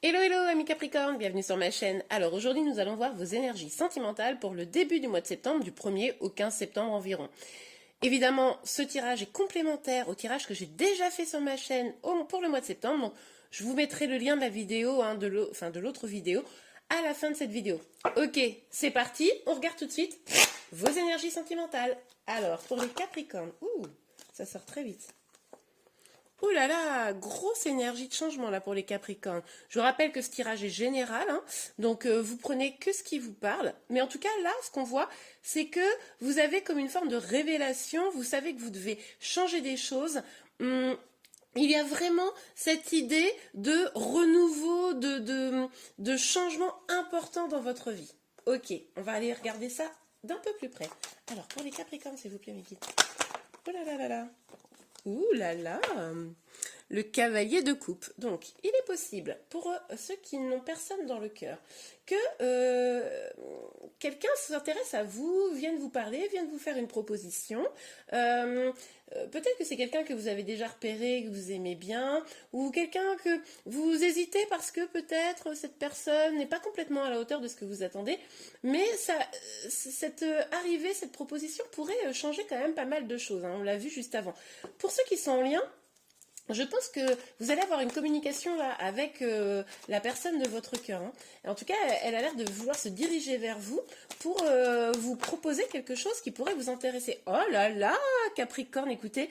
Hello hello amis Capricorne, bienvenue sur ma chaîne. Alors aujourd'hui nous allons voir vos énergies sentimentales pour le début du mois de septembre, du 1er au 15 septembre environ. Évidemment, ce tirage est complémentaire au tirage que j'ai déjà fait sur ma chaîne pour le mois de septembre. Donc je vous mettrai le lien de la vidéo, de l'autre vidéo, à la fin de cette vidéo. Ok, c'est parti, on regarde tout de suite vos énergies sentimentales. Alors pour les Capricornes, ça sort très vite. Ouh là là, grosse énergie de changement là pour les Capricornes. Je vous rappelle que ce tirage est général, hein, donc vous prenez que ce qui vous parle. Mais en tout cas là, ce qu'on voit, c'est que vous avez comme une forme de révélation. Vous savez que vous devez changer des choses. Il y a vraiment cette idée de renouveau, de changement important dans votre vie. Ok, on va aller regarder ça d'un peu plus près. Alors pour les Capricornes, s'il vous plaît, mes guides. Oh là là là là. Ouh là là, le cavalier de coupe. Donc, il est possible, pour ceux qui n'ont personne dans le cœur, que quelqu'un s'intéresse à vous, vienne vous parler, vienne vous faire une proposition. Peut-être que c'est quelqu'un que vous avez déjà repéré, que vous aimez bien, ou quelqu'un que vous hésitez parce que peut-être cette personne n'est pas complètement à la hauteur de ce que vous attendez, mais cette arrivée, cette proposition pourrait changer quand même pas mal de choses, hein, on l'a vu juste avant. Pour ceux qui sont en lien, je pense que vous allez avoir une communication là avec la personne de votre cœur, hein. En tout cas, elle a l'air de vouloir se diriger vers vous pour vous proposer quelque chose qui pourrait vous intéresser. Oh là là, Capricorne, écoutez,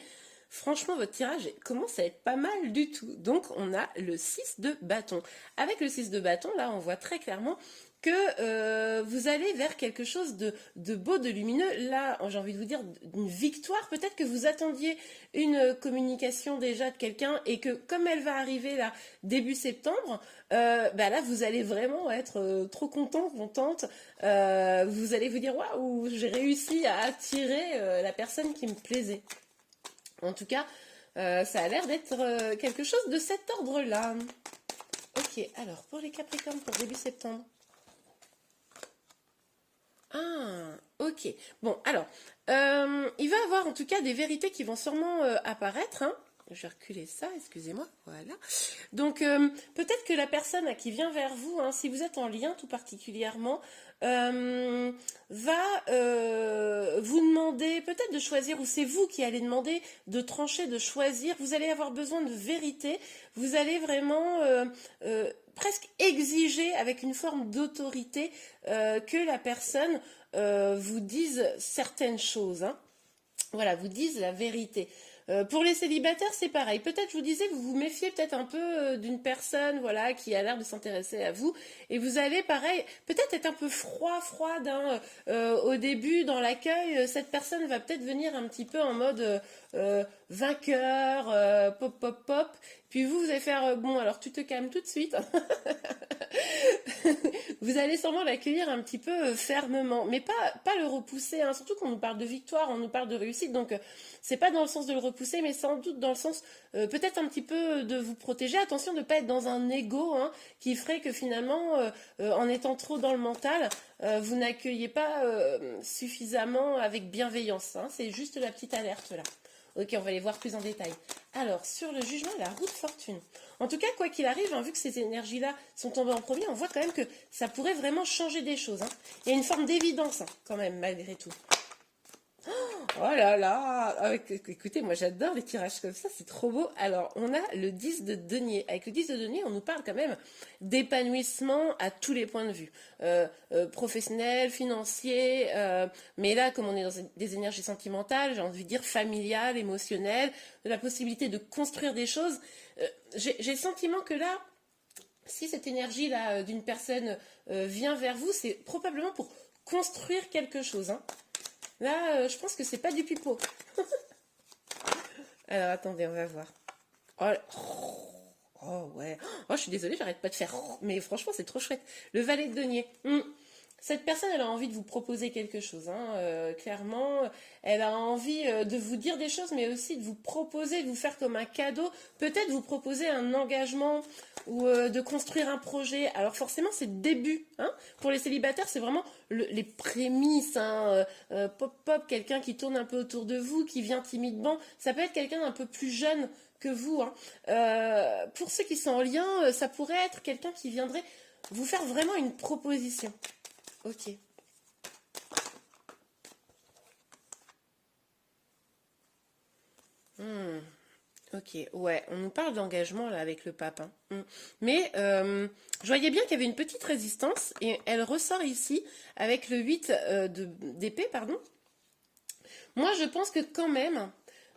franchement, votre tirage commence à être pas mal du tout. Donc, on a le 6 de bâton. Avec le 6 de bâton, là, on voit très clairement que vous allez vers quelque chose de beau, de lumineux. Là, j'ai envie de vous dire une victoire. Peut-être que vous attendiez une communication déjà de quelqu'un et que comme elle va arriver là début septembre, là vous allez vraiment être trop content, contente. Vous allez vous dire waouh, j'ai réussi à attirer la personne qui me plaisait. En tout cas, ça a l'air d'être quelque chose de cet ordre-là. Ok, alors pour les Capricornes pour début septembre. Ah, ok. Bon, alors, il va y avoir en tout cas des vérités qui vont sûrement apparaître, hein. Je vais reculer ça, excusez-moi, voilà. Donc, peut-être que la personne qui vient vers vous, hein, si vous êtes en lien tout particulièrement, va vous demander peut-être de choisir, ou c'est vous qui allez demander de trancher, de choisir. Vous allez avoir besoin de vérité, vous allez vraiment presque exiger avec une forme d'autorité que la personne vous dise certaines choses, hein. Voilà, vous dise la vérité. Pour les célibataires, c'est pareil. Peut-être, je vous disais, vous vous méfiez peut-être un peu d'une personne, voilà, qui a l'air de s'intéresser à vous, et vous allez, pareil, peut-être être un peu froide, hein, au début dans l'accueil. Cette personne va peut-être venir un petit peu en mode vainqueur, pop, pop, pop. Puis vous allez faire bon, alors tu te calmes tout de suite. Vous allez sûrement l'accueillir un petit peu fermement, mais pas le repousser, hein. Surtout qu'on nous parle de victoire, on nous parle de réussite, donc c'est pas dans le sens de le repousser, mais sans doute dans le sens peut-être un petit peu de vous protéger. Attention de ne pas être dans un ego, hein, qui ferait que finalement, en étant trop dans le mental, vous n'accueillez pas suffisamment avec bienveillance, hein. C'est juste la petite alerte là. Ok, on va les voir plus en détail. Alors, sur le jugement, la roue de fortune. En tout cas, quoi qu'il arrive, hein, vu que ces énergies-là sont tombées en premier, on voit quand même que ça pourrait vraiment changer des choses, hein. Il y a une forme d'évidence, hein, quand même, malgré tout. Oh là là, écoutez, moi j'adore les tirages comme ça, c'est trop beau. Alors, on a le 10 de denier. Avec le 10 de denier, on nous parle quand même d'épanouissement à tous les points de vue. Professionnel, financier, mais là, comme on est dans des énergies sentimentales, j'ai envie de dire familiales, émotionnelles, de la possibilité de construire des choses. J'ai le sentiment que là, si cette énergie-là d'une personne vient vers vous, c'est probablement pour construire quelque chose, hein. Là, je pense que c'est pas du pipeau. Alors, attendez, on va voir. Oh, ouais. Oh, je suis désolée, j'arrête pas de faire. Mais franchement, c'est trop chouette. Le valet de denier. Cette personne, elle a envie de vous proposer quelque chose, hein. Clairement, elle a envie de vous dire des choses, mais aussi de vous proposer, de vous faire comme un cadeau, peut-être vous proposer un engagement ou de construire un projet. Alors forcément, c'est le début, hein. Pour les célibataires, c'est vraiment les prémices, hein. Pop, pop, quelqu'un qui tourne un peu autour de vous, qui vient timidement. Ça peut être quelqu'un d'un peu plus jeune que vous, hein. Pour ceux qui sont en lien, ça pourrait être quelqu'un qui viendrait vous faire vraiment une proposition. Ok. Ok, ouais, on nous parle d'engagement là avec le pape, hein. Mais je voyais bien qu'il y avait une petite résistance et elle ressort ici avec le 8 d'épée, pardon. Moi, je pense que quand même,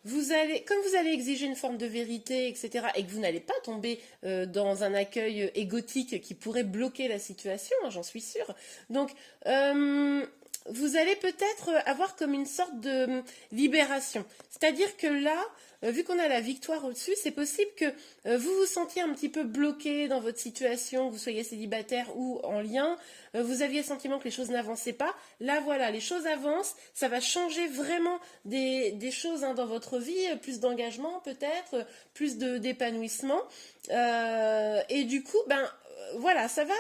comme vous allez exiger une forme de vérité, etc., et que vous n'allez pas tomber dans un accueil égotique qui pourrait bloquer la situation, hein, j'en suis sûre. Donc, vous allez peut-être avoir comme une sorte de libération. C'est-à-dire que là, vu qu'on a la victoire au-dessus, c'est possible que vous vous sentiez un petit peu bloqué dans votre situation, que vous soyez célibataire ou en lien, vous aviez le sentiment que les choses n'avançaient pas. Là, voilà, les choses avancent, ça va changer vraiment des choses, hein, dans votre vie, plus d'engagement peut-être, plus d'épanouissement. Et du coup, ben voilà, ça va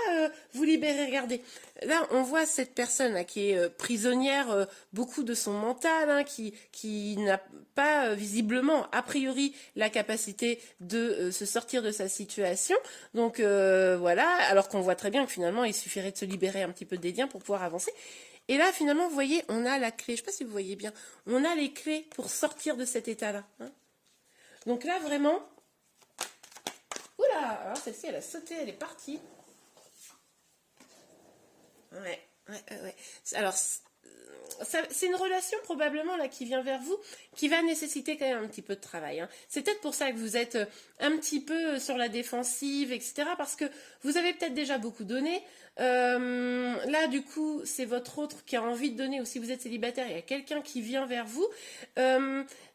vous libérer. Regardez, là, on voit cette personne là, qui est prisonnière beaucoup de son mental, hein, qui n'a pas visiblement, a priori, la capacité de se sortir de sa situation. Donc voilà, alors qu'on voit très bien que finalement, il suffirait de se libérer un petit peu des liens pour pouvoir avancer. Et là, finalement, vous voyez, on a la clé. Je ne sais pas si vous voyez bien. On a les clés pour sortir de cet état-là, hein. Donc là, vraiment... Oula, alors celle-ci, elle a sauté, elle est partie. Ouais, ouais. Alors, c'est une relation probablement là qui vient vers vous, qui va nécessiter quand même un petit peu de travail, hein. C'est peut-être pour ça que vous êtes un petit peu sur la défensive, etc. Parce que vous avez peut-être déjà beaucoup donné. Là, du coup, c'est votre autre qui a envie de donner, ou si vous êtes célibataire, il y a quelqu'un qui vient vers vous.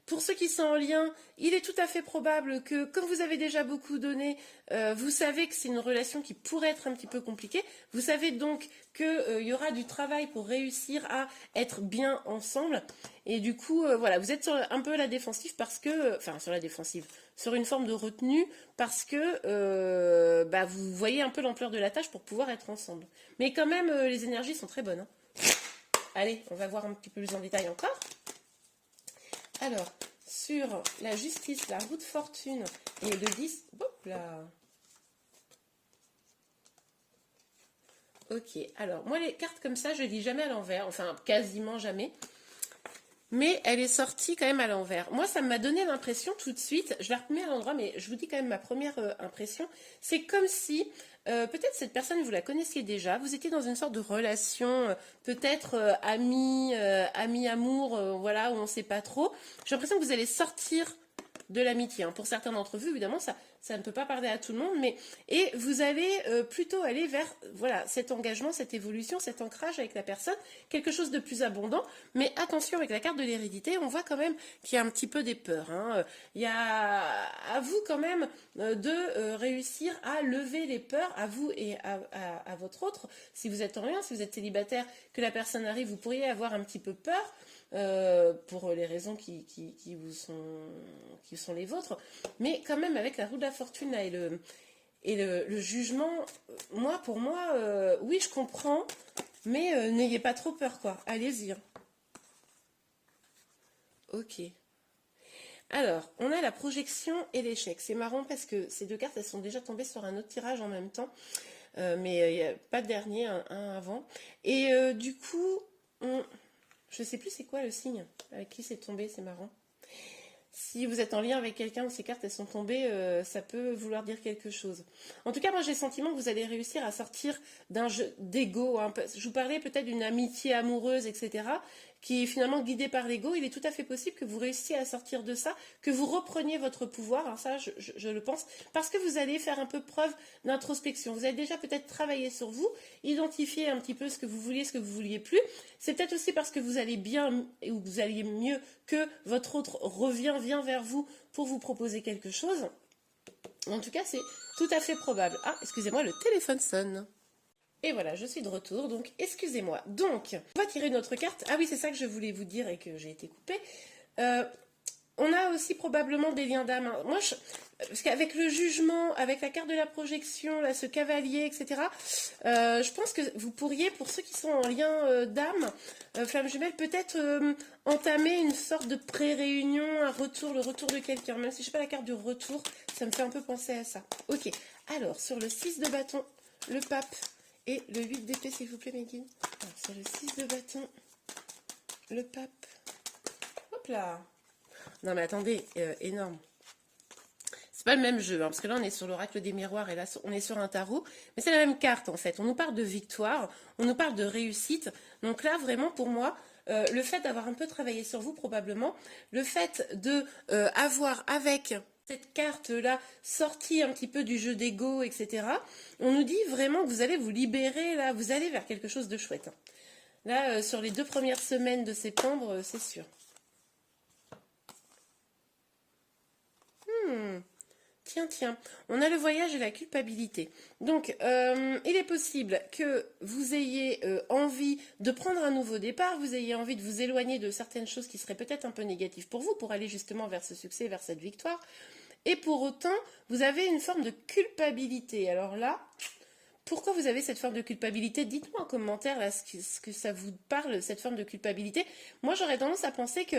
Pour ceux qui sont en lien, il est tout à fait probable que, comme vous avez déjà beaucoup donné, vous savez que c'est une relation qui pourrait être un petit peu compliquée. Vous savez donc qu'il y aura du travail pour réussir à être bien ensemble. Et du coup, voilà, vous êtes sur un peu la défensive parce que, enfin, sur la défensive, sur une forme de retenue parce que bah, vous voyez un peu l'ampleur de la tâche pour pouvoir être ensemble. Mais quand même, les énergies sont très bonnes, hein. Allez, on va voir un petit peu plus en détail encore. Alors, sur la justice, la roue de fortune et le 10, hop là. Ok, alors moi les cartes comme ça, je les lis jamais à l'envers, enfin quasiment jamais. Mais elle est sortie quand même à l'envers. Moi, ça m'a donné l'impression tout de suite, je la remets à l'endroit, mais je vous dis quand même ma première impression, c'est comme si, peut-être cette personne, vous la connaissiez déjà, vous étiez dans une sorte de relation, peut-être ami-amour, voilà, où on ne sait pas trop. J'ai l'impression que vous allez sortir de l'amitié, hein. Pour certains d'entre vous, évidemment, ça ne peut pas parler à tout le monde, mais et vous allez plutôt aller vers voilà cet engagement, cette évolution, cet ancrage avec la personne, quelque chose de plus abondant. Mais attention, avec la carte de l'hérédité, on voit quand même qu'il y a un petit peu des peurs, hein. Il y a à vous quand même de réussir à lever les peurs, à vous et à votre autre. Si vous êtes en lien, si vous êtes célibataire, que la personne arrive, vous pourriez avoir un petit peu peur. Pour les raisons qui sont les vôtres, mais quand même avec la roue de la fortune là, et le jugement, pour moi, oui, je comprends, mais n'ayez pas trop peur, quoi. Allez-y, hein. Ok. Alors, on a la projection et l'échec. C'est marrant parce que ces deux cartes, elles sont déjà tombées sur un autre tirage en même temps, mais il n'y a pas de dernier, un avant. Et du coup, je sais plus c'est quoi le signe avec qui c'est tombé, c'est marrant. Si vous êtes en lien avec quelqu'un où ces cartes elles sont tombées, ça peut vouloir dire quelque chose. En tout cas, moi j'ai le sentiment que vous allez réussir à sortir d'un jeu d'ego, hein. Je vous parlais peut-être d'une amitié amoureuse, etc., qui est finalement guidée par l'ego. Il est tout à fait possible que vous réussissiez à sortir de ça, que vous repreniez votre pouvoir, hein, ça je le pense, parce que vous allez faire un peu preuve d'introspection. Vous avez déjà peut-être travaillé sur vous, identifié un petit peu ce que vous vouliez, ce que vous vouliez plus. C'est peut-être aussi parce que vous allez bien ou que vous alliez mieux que votre autre vient vers vous pour vous proposer quelque chose. En tout cas, c'est tout à fait probable. Ah, excusez-moi, le téléphone sonne. Et voilà, je suis de retour, donc excusez-moi. Donc, on va tirer une autre carte. Ah oui, c'est ça que je voulais vous dire et que j'ai été coupée. on a aussi probablement des liens d'âme. Hein. Moi, parce qu'avec le jugement, avec la carte de la projection, là, ce cavalier, etc., je pense que vous pourriez, pour ceux qui sont en lien d'âme, flamme jumelle, peut-être entamer une sorte de pré-réunion, un retour, le retour de quelqu'un. Même si je sais pas la carte du retour, ça me fait un peu penser à ça. Ok, alors, sur le 6 de bâton, le pape et le 8 d'épée, s'il vous plaît, Megan. Alors, sur le 6 de bâton, le pape. Hop là. Non mais attendez, énorme. C'est pas le même jeu, hein, parce que là on est sur l'oracle des miroirs et là on est sur un tarot, mais c'est la même carte en fait. On nous parle de victoire, on nous parle de réussite. Donc là vraiment pour moi, le fait d'avoir un peu travaillé sur vous probablement, le fait de avoir avec cette carte-là sortie un petit peu du jeu d'ego, etc., on nous dit vraiment que vous allez vous libérer, là, vous allez vers quelque chose de chouette. Hein. Là, sur les 2 premières semaines de septembre, c'est sûr. Tiens, on a le voyage et la culpabilité. Donc, il est possible que vous ayez envie de prendre un nouveau départ, vous ayez envie de vous éloigner de certaines choses qui seraient peut-être un peu négatives pour vous, pour aller justement vers ce succès, vers cette victoire. Et pour autant, vous avez une forme de culpabilité. Alors là, pourquoi vous avez cette forme de culpabilité? Dites-moi en commentaire là, ce que ça vous parle, cette forme de culpabilité. Moi, j'aurais tendance à penser que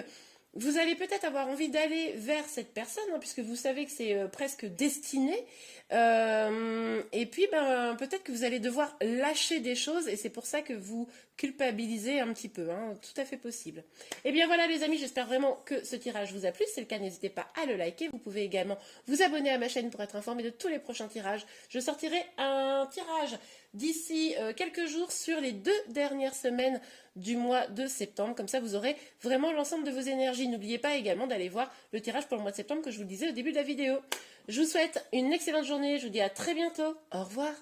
vous allez peut-être avoir envie d'aller vers cette personne, hein, puisque vous savez que c'est presque destiné. Et puis, ben, peut-être que vous allez devoir lâcher des choses, et c'est pour ça que vous culpabilisez un petit peu. Hein, tout à fait possible. Et bien voilà les amis, j'espère vraiment que ce tirage vous a plu. Si c'est le cas, n'hésitez pas à le liker. Vous pouvez également vous abonner à ma chaîne pour être informé de tous les prochains tirages. Je sortirai un tirage d'ici quelques jours sur les 2 dernières semaines du mois de septembre. Comme ça, vous aurez vraiment l'ensemble de vos énergies. N'oubliez pas également d'aller voir le tirage pour le mois de septembre que je vous le disais au début de la vidéo. Je vous souhaite une excellente journée. Je vous dis à très bientôt. Au revoir.